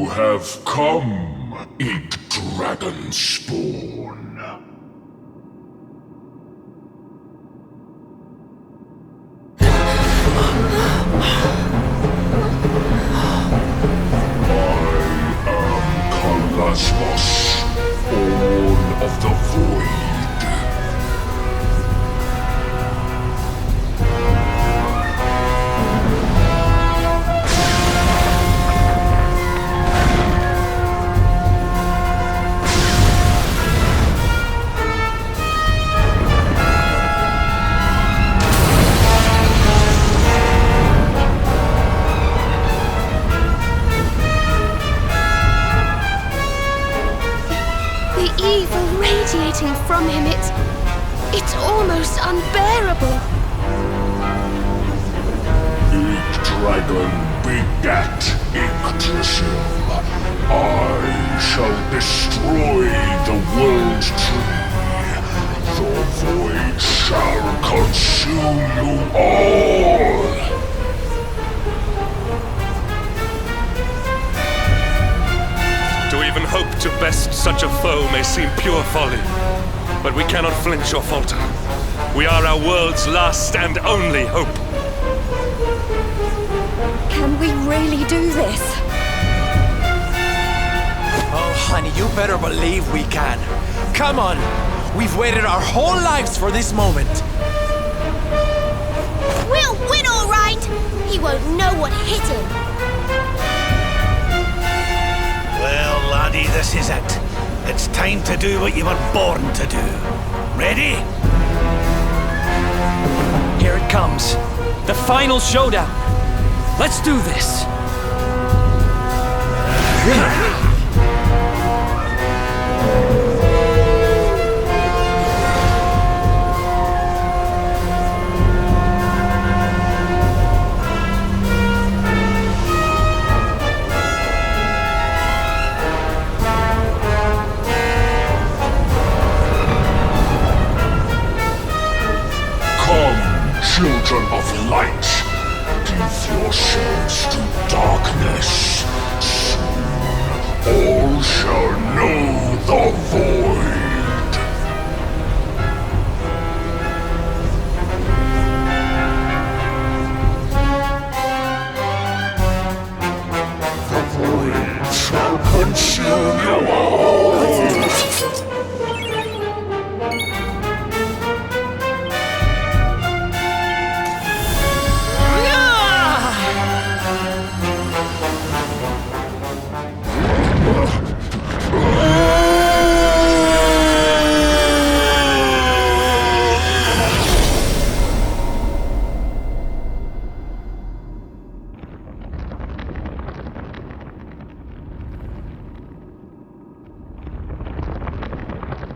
You have come, ink dragon spawn. Cosmos, born of the void. Evil radiating from him, it's almost unbearable. Ink dragon begat Yggdrasil. I shall destroy the world tree. The void shall consume you all. To even hope to best such a foe may seem pure folly, but we cannot flinch or falter. We are our world's last and only hope. Can we really do this? Oh, honey, you better believe we can. Come on! We've waited our whole lives for this moment. We'll win, all right! He won't know what hit him. Well, laddie, this is it. It's time to do what you were born to do. Ready? Here it comes. The final showdown. Let's do this. Children of light, give yourselves to darkness. Soon all shall know the void. The void shall consume you all.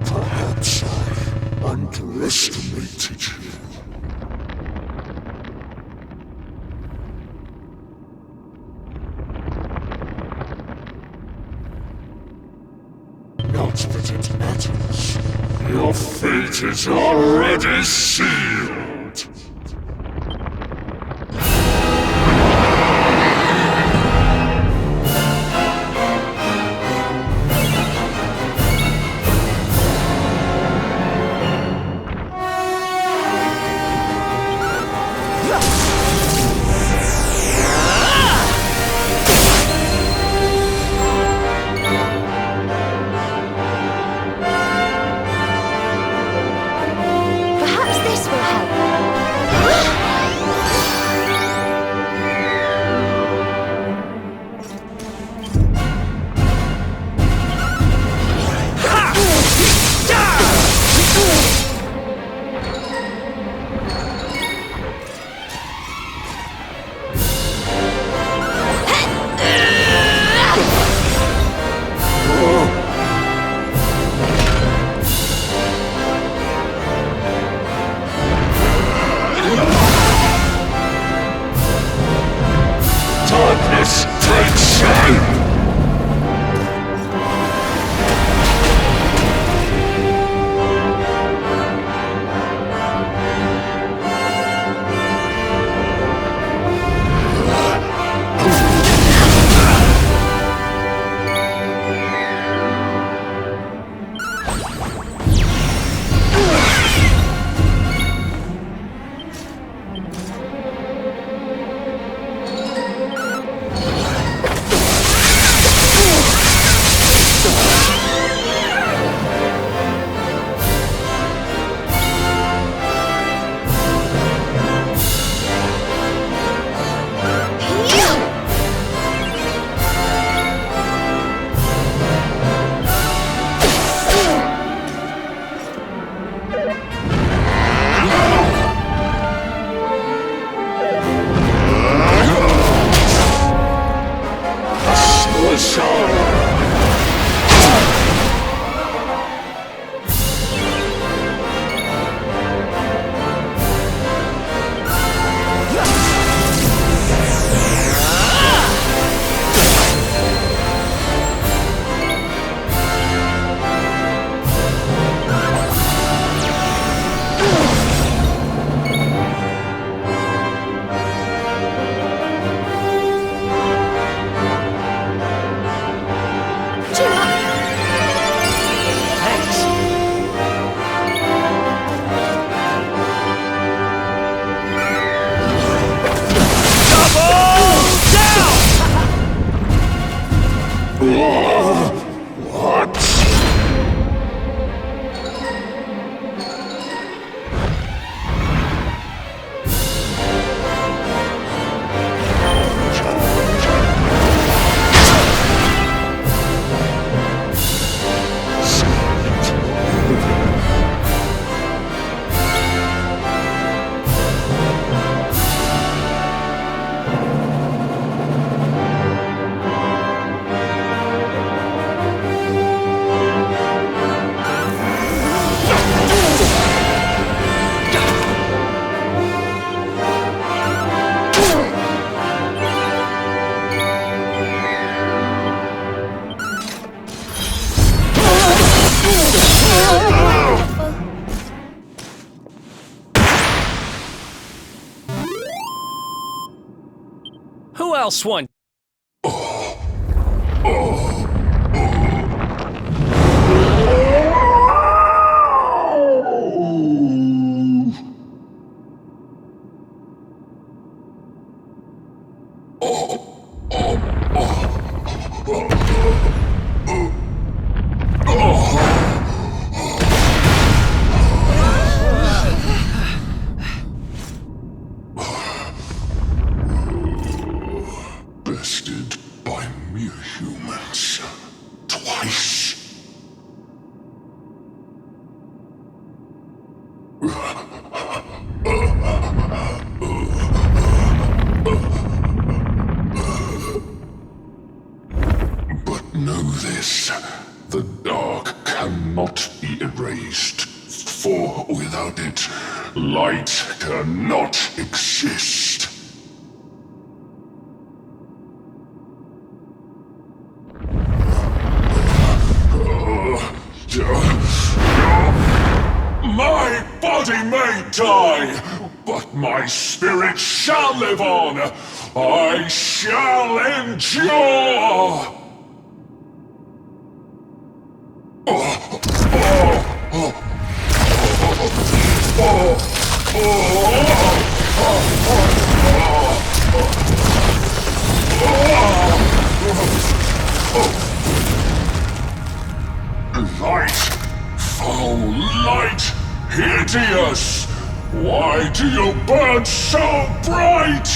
Perhaps I underestimated you. Not that it matters. Your fate is already sealed. Who else won? Bested by mere humans. Twice. But know this, the dark cannot be erased, for without it, light cannot exist. My body may die, but my spirit shall live on. I shall endure. Light, foul light, hideous! Why do you burn so bright?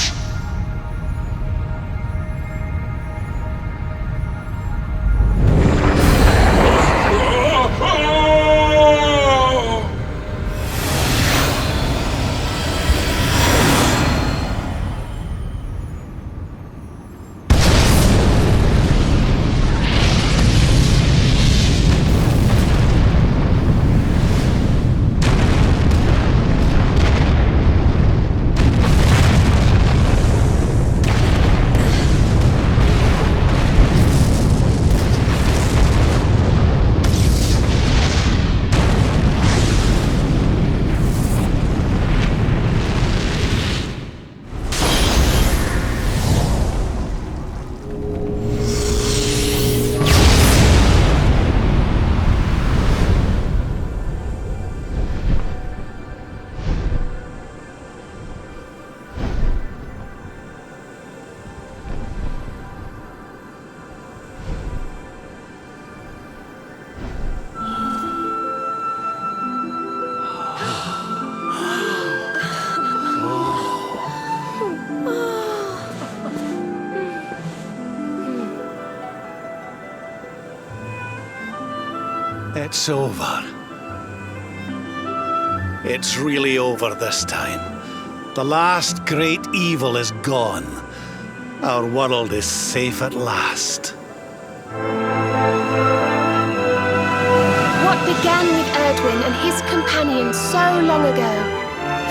It's over. It's really over this time. The last great evil is gone. Our world is safe at last. What began with Erdwin and his companions so long ago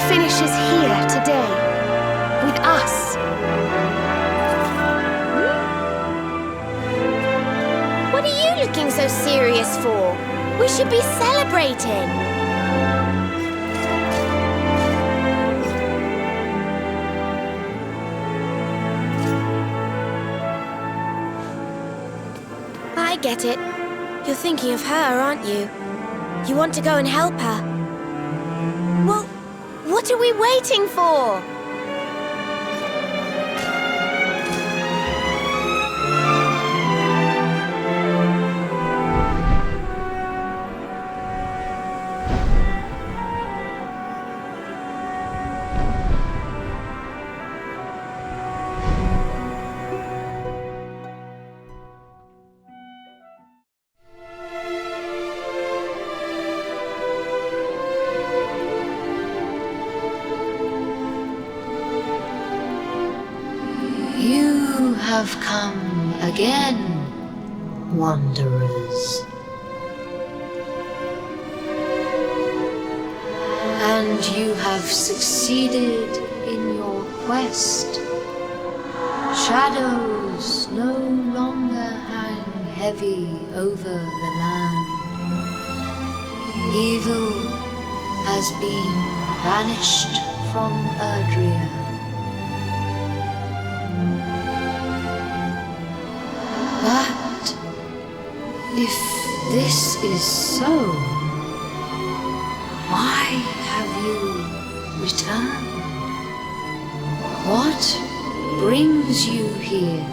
finishes here today, with us. What are you looking so serious for? We should be celebrating. I get it. You're thinking of her, aren't you? You want to go and help her. Well, what are we waiting for? You have come again, wanderers. And you have succeeded in your quest. Shadows no longer hang heavy over the land. Evil has been banished from Erdrea. If this is so, why have you returned? What brings you here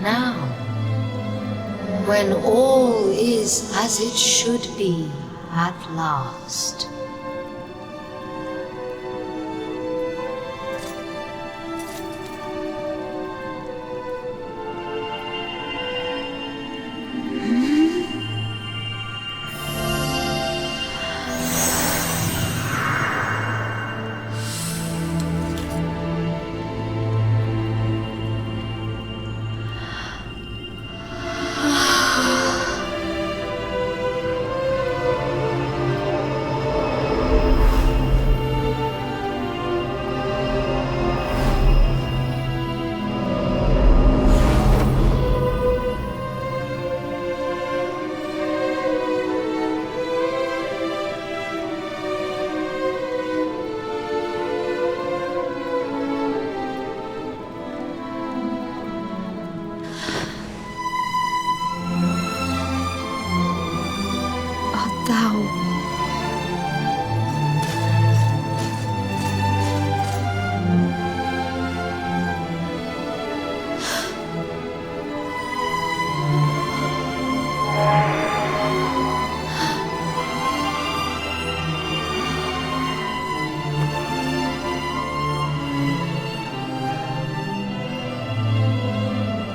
now, when all is as it should be at last?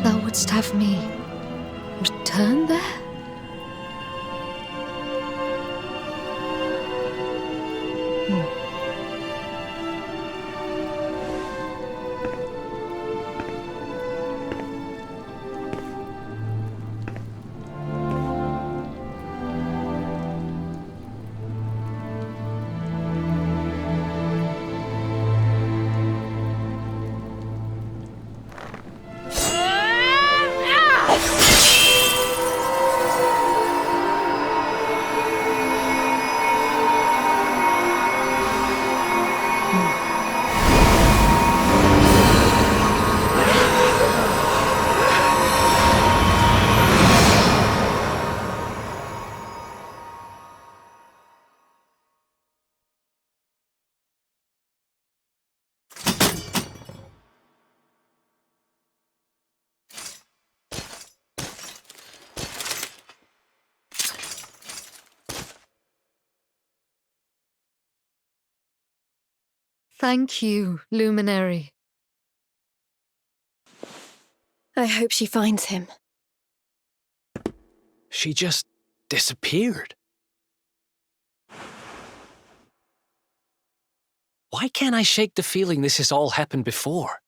Thou wouldst have me return there? Thank you, Luminary. I hope she finds him. She just disappeared. Why can't I shake the feeling this has all happened before?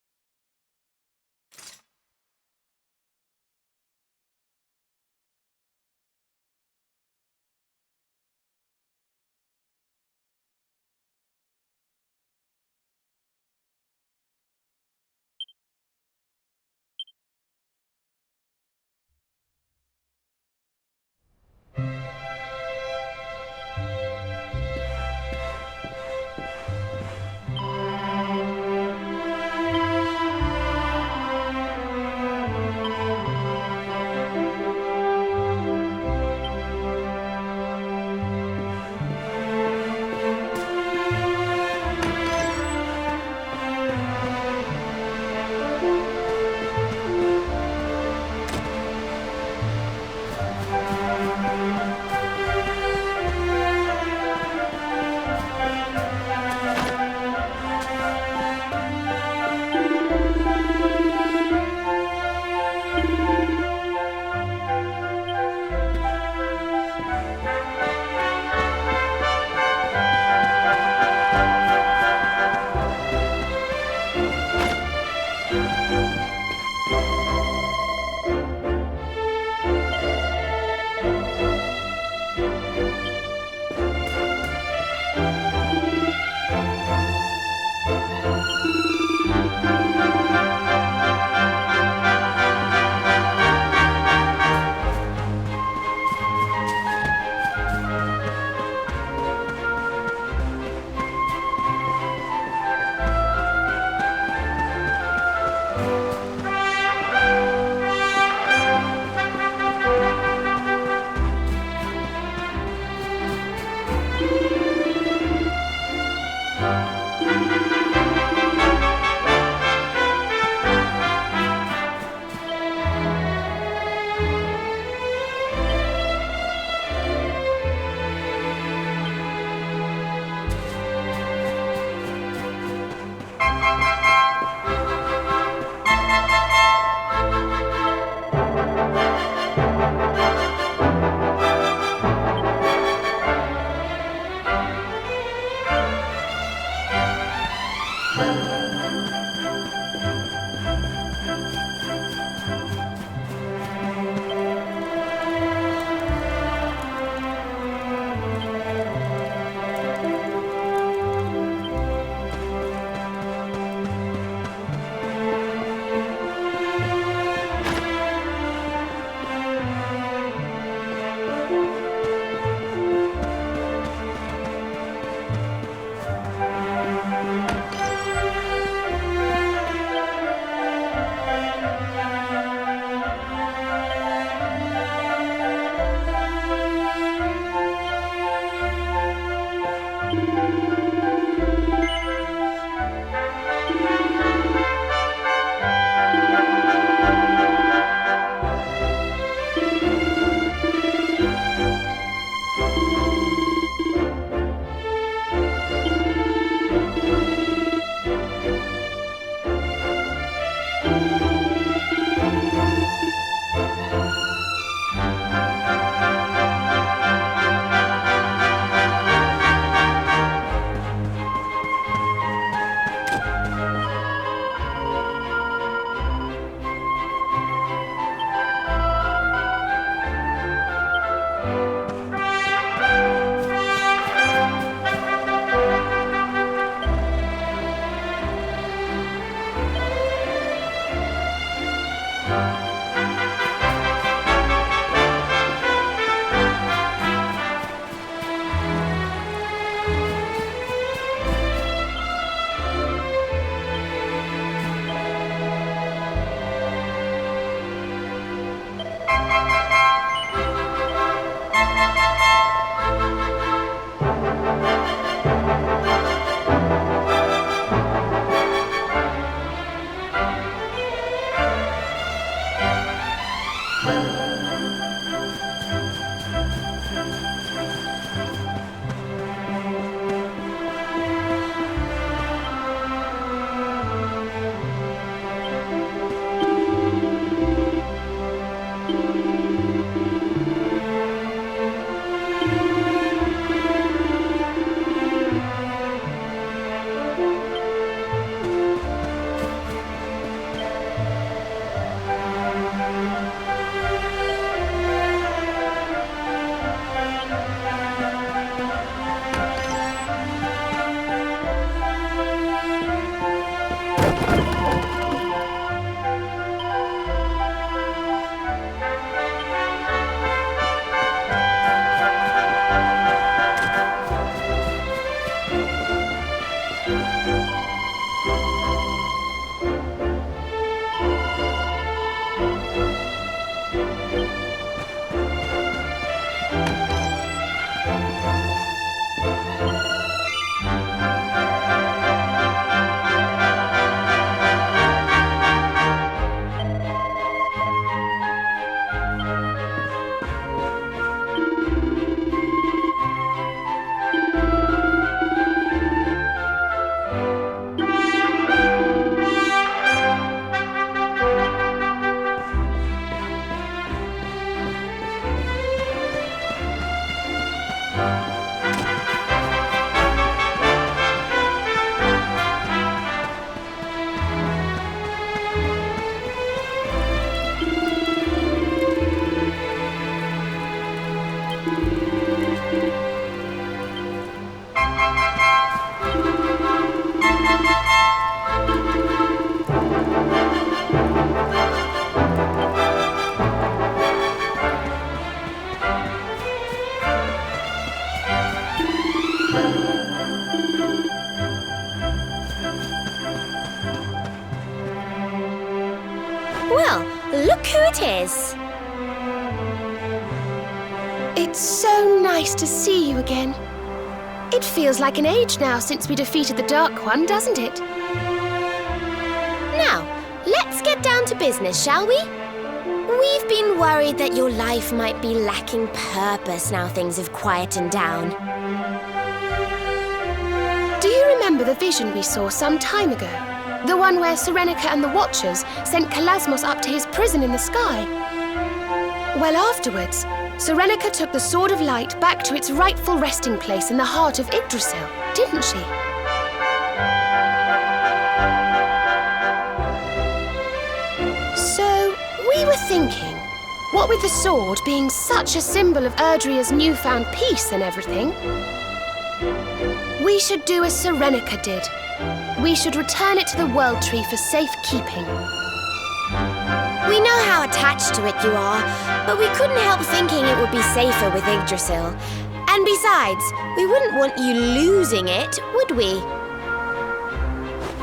Well, look who it is. It's so nice to see you again. It feels like an age now since we defeated the Dark One, doesn't it? Now, let's get down to business, shall we? We've been worried that your life might be lacking purpose now things have quietened down. Do you remember the vision we saw some time ago? The one where Serenica and the Watchers sent Kalasmos up to his prison in the sky? Well, afterwards, Serenica took the Sword of Light back to its rightful resting place in the heart of Yggdrasil, didn't she? So, we were thinking, what with the sword being such a symbol of Erdrea's newfound peace and everything, we should do as Serenica did. We should return it to the World Tree for safekeeping. We know how attached to it you are, but we couldn't help thinking it would be safer with Yggdrasil. And besides, we wouldn't want you losing it, would we?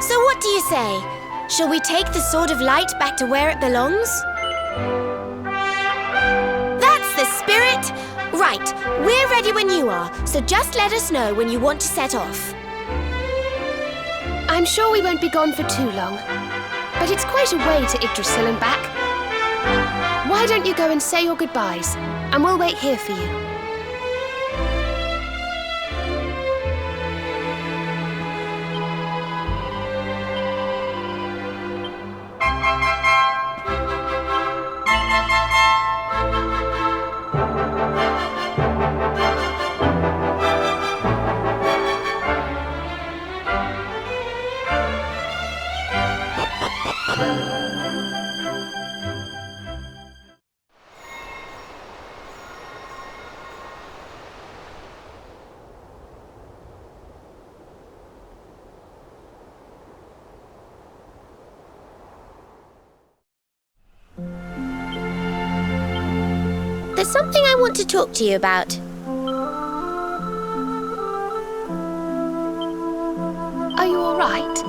So what do you say? Shall we take the Sword of Light back to where it belongs? That's the spirit! Right, we're ready when you are, so just let us know when you want to set off. I'm sure we won't be gone for too long, but it's quite a way to Yggdrasil and back. Why don't you go and say your goodbyes, and we'll wait here for you. there's something I want to talk to you about. Are you all right?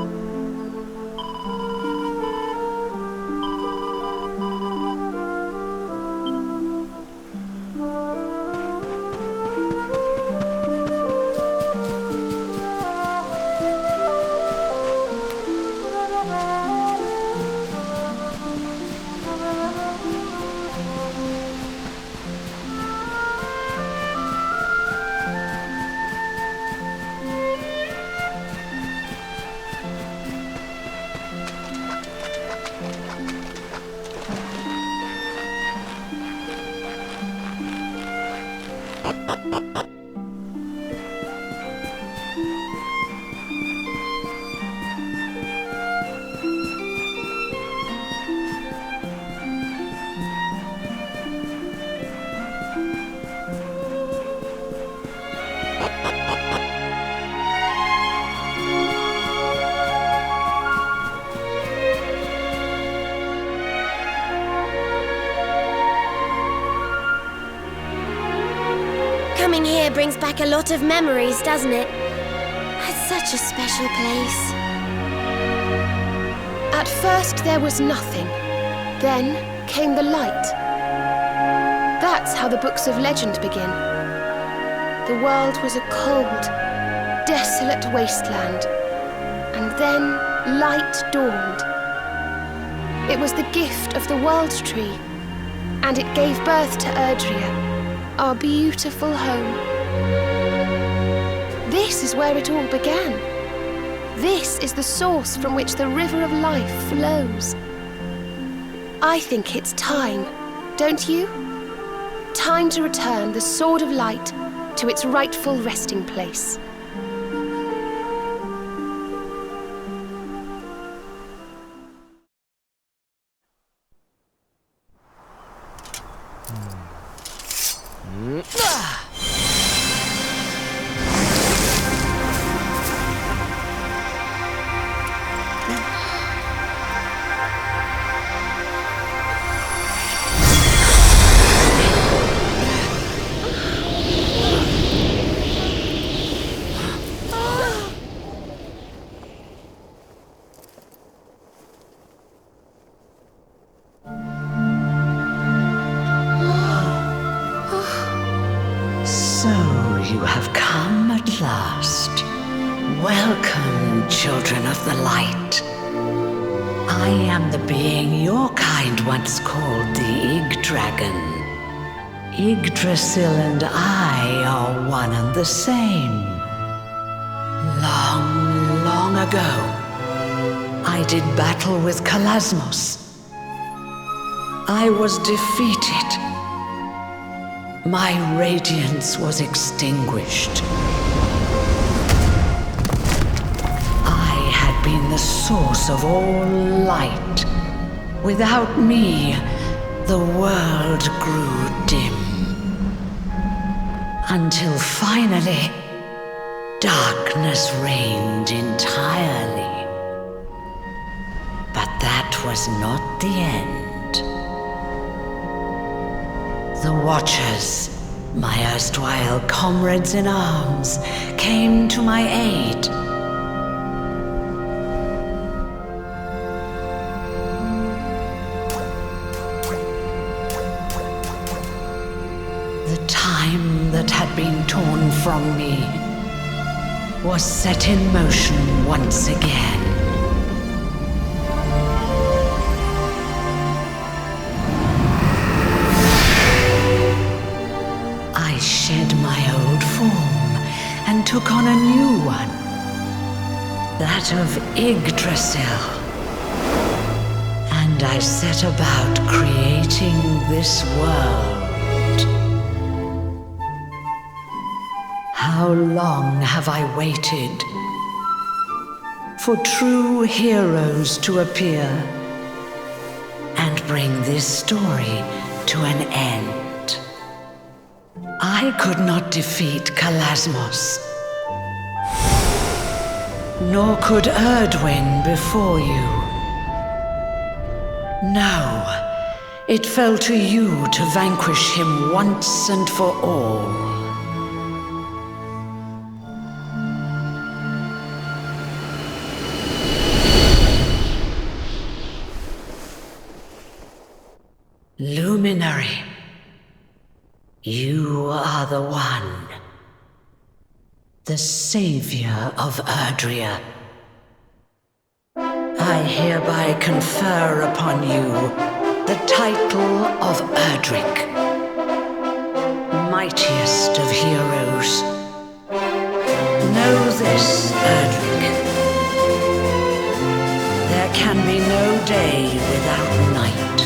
Coming here brings back a lot of memories, doesn't it? It's such a special place. At first there was nothing. Then came the light. That's how the books of legend begin. The world was a cold, desolate wasteland. And then light dawned. It was the gift of the World Tree. And it gave birth to Erdrea, our beautiful home. This is where it all began. This is the source from which the river of life flows. I think it's time, don't you? Time to return the Sword of Light to its rightful resting place. So you have come at last. Welcome, children of the light. I am the being your kind once called the Yggdragon. Yggdrasil and I are one and the same. Long, long ago, I did battle with Kalasmos. I was defeated. My radiance was extinguished. I had been the source of all light. Without me, the world grew dim. Until finally, darkness reigned entirely. But that was not the end. The Watchers, my erstwhile comrades in arms, came to my aid. The time that had been torn from me was set in motion once again. I shed my old form and took on a new one, that of Yggdrasil. And I set about creating this world. How long have I waited for true heroes to appear and bring this story to an end? I could not defeat Kalasmos, nor could Erdwin before you. No, It fell to you to vanquish him once and for all. Luminary, you are the one. The savior of Erdrea. I hereby confer upon you the title of Erdrick, mightiest of heroes. Know this, Erdrick. There can be no day without night.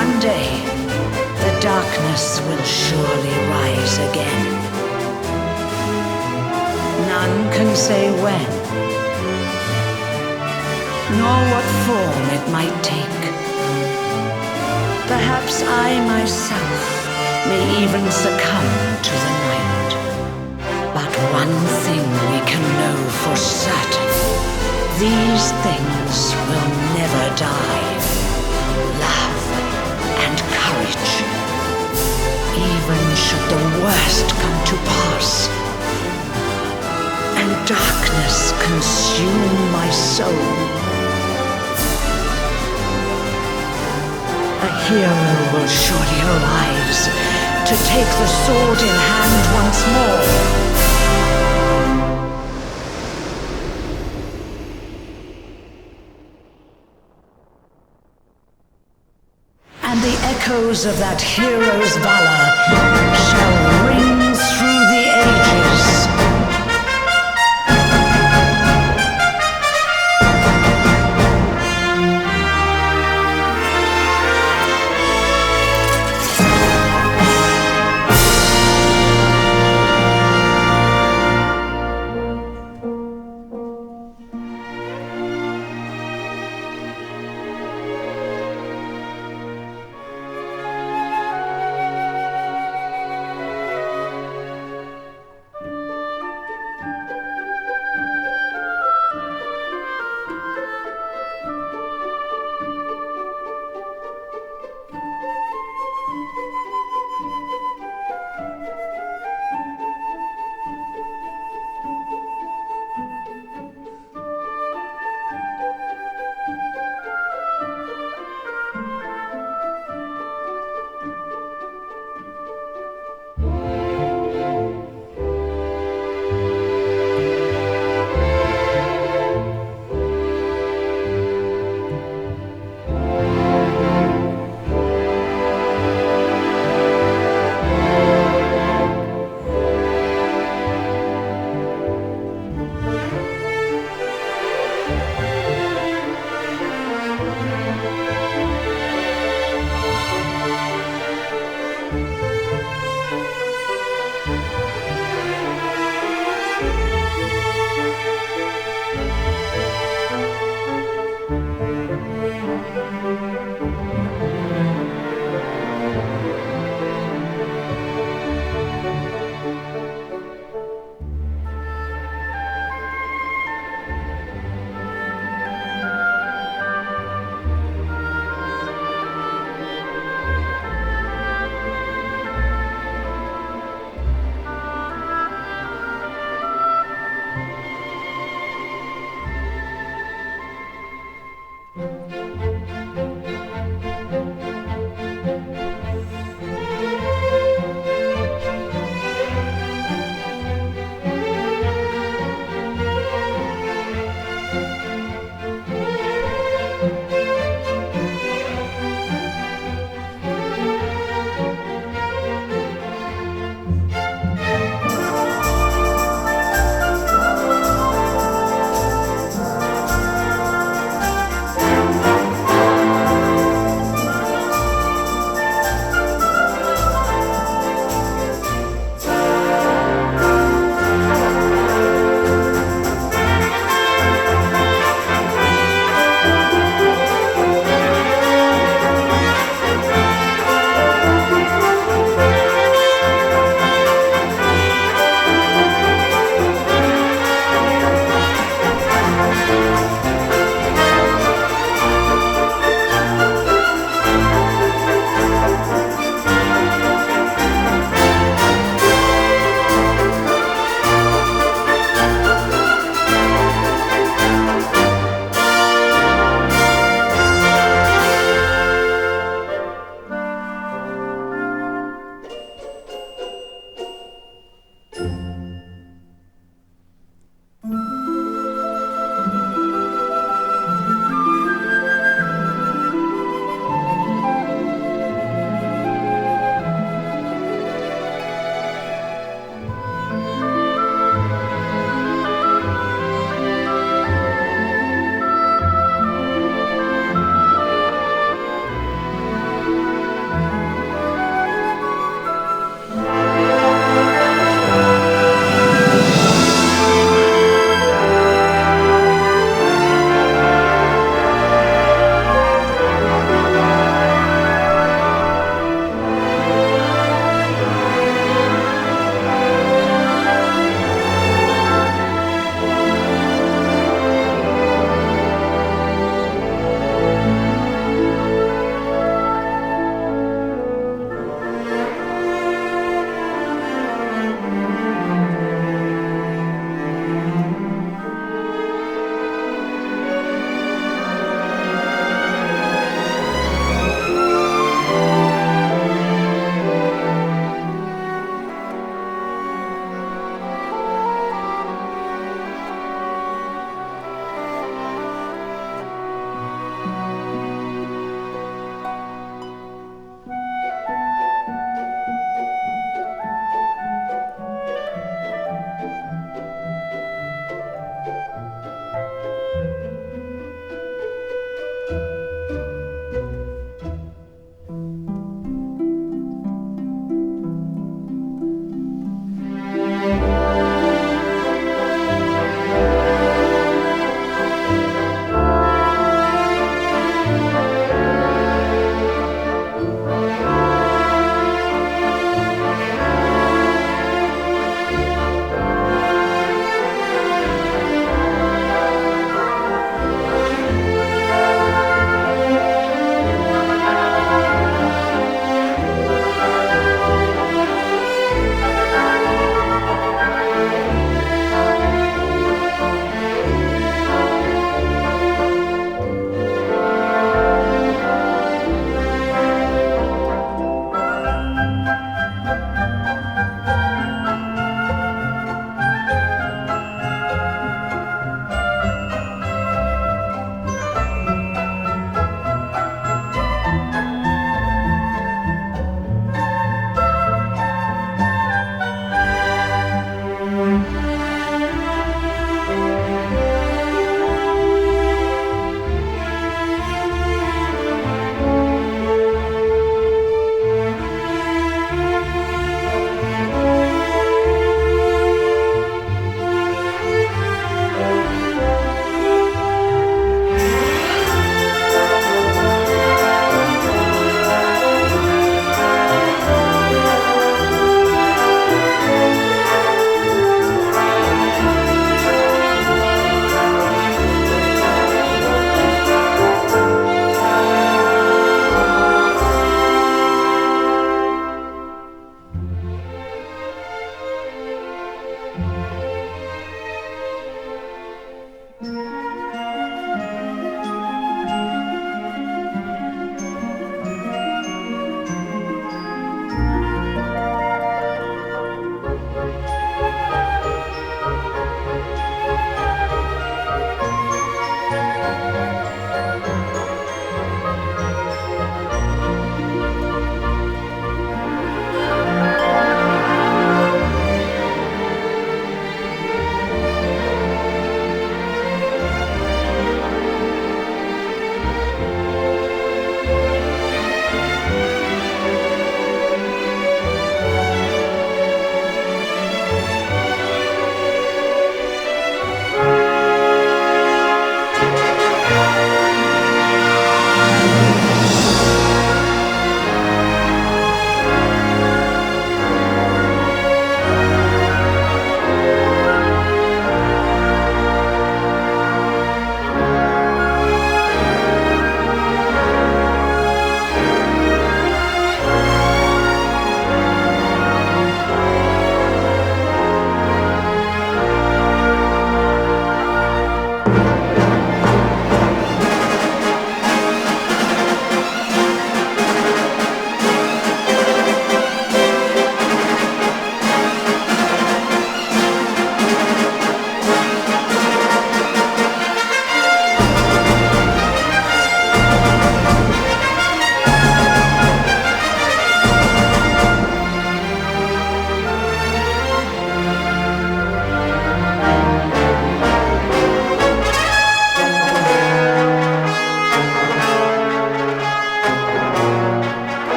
One day, the darkness will surely rise again. None can say when, nor what form it might take. Perhaps I myself may even succumb to the night. But one thing we can know for certain. These things will never die. Love and courage. Even should the worst come to pass, and darkness consume my soul, a hero will surely arise to take the sword in hand once more. And the echoes of that hero's valor shall ring through the ages.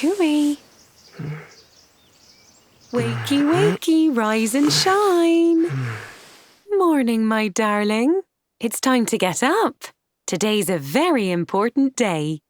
cooey. Wakey, wakey, rise and shine. Morning, my darling. It's time to get up. Today's a very important day.